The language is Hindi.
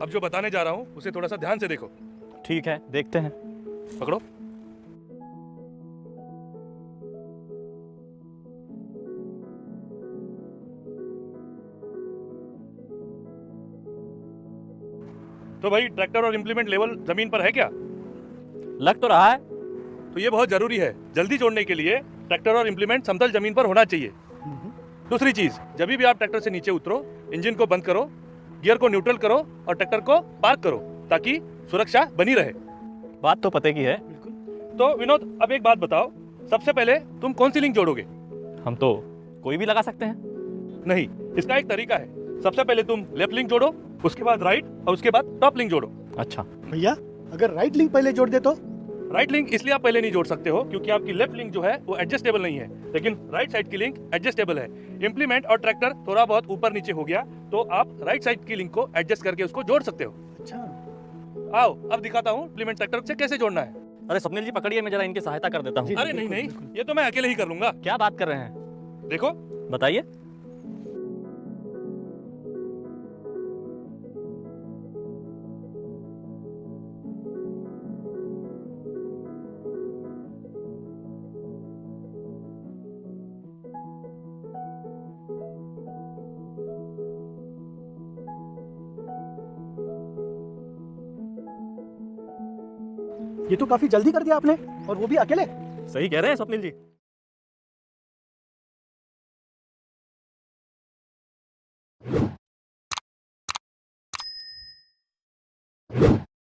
अब जो बताने जा रहा हूँ उसे थोड़ा सा ध्यान से देखो। ठीक है, देखते हैं। पकड़ो। तो भाई ट्रैक्टर और इम्प्लीमेंट लेवल जमीन पर है क्या? लग तो रहा है। तो ये बहुत जरूरी है। जल्दी जोड़ने के लिए ट्रैक्टर और इम्प्लीमेंट समतल जमीन पर होना चाहिए। दूसरी चीज, जब भी आप ट्रैक्टर से नीचे उतरो, इंजन को बंद करो, गियर को न्यूट्रल करो और ट्रैक्टर को पार्क करो ताकि सुरक्षा बनी रहे। बात तो पते की है। तो विनोद, अब एक बात बताओ, सबसे पहले तुम कौन सी लिंक जोड़ोगे? हम तो कोई भी लगा सकते हैं। नहीं, इसका एक तरीका है। सबसे पहले तुम लेफ्ट लिंक जोड़ो, उसके बाद राइट और उसके बाद टॉप लिंक जोड़ो। अच्छा, भैया अगर राइट लिंक पहले जोड़ दे तो? राइट लिंक इसलिए आप पहले नहीं जोड़ सकते हो क्योंकि आपकी लेफ्ट लिंक जो है वो एडजस्टेबल नहीं है, लेकिन राइट साइड की लिंक एडजस्टेबल है। इम्प्लीमेंट और ट्रैक्टर थोड़ा बहुत ऊपर नीचे हो गया तो आप राइट साइड की लिंक को एडजस्ट करके उसको जोड़ सकते हो। अच्छा, आओ अब दिखाता हूँ इम्प्लीमेंट ट्रैक्टर से कैसे जोड़ना है। अरे स्वप्निल जी पकड़िए, मैं जरा इनकी सहायता कर देता हूँ। जी। अरे नहीं बिल्कुल, नहीं, बिल्कुल। ये तो मैं अकेले ही कर लूंगा। क्या बात कर रहे हैं? देखो, बताइए। ये तो काफी जल्दी कर दिया आपने, और वो भी अकेले। सही कह रहे हैं स्वप्निल जी।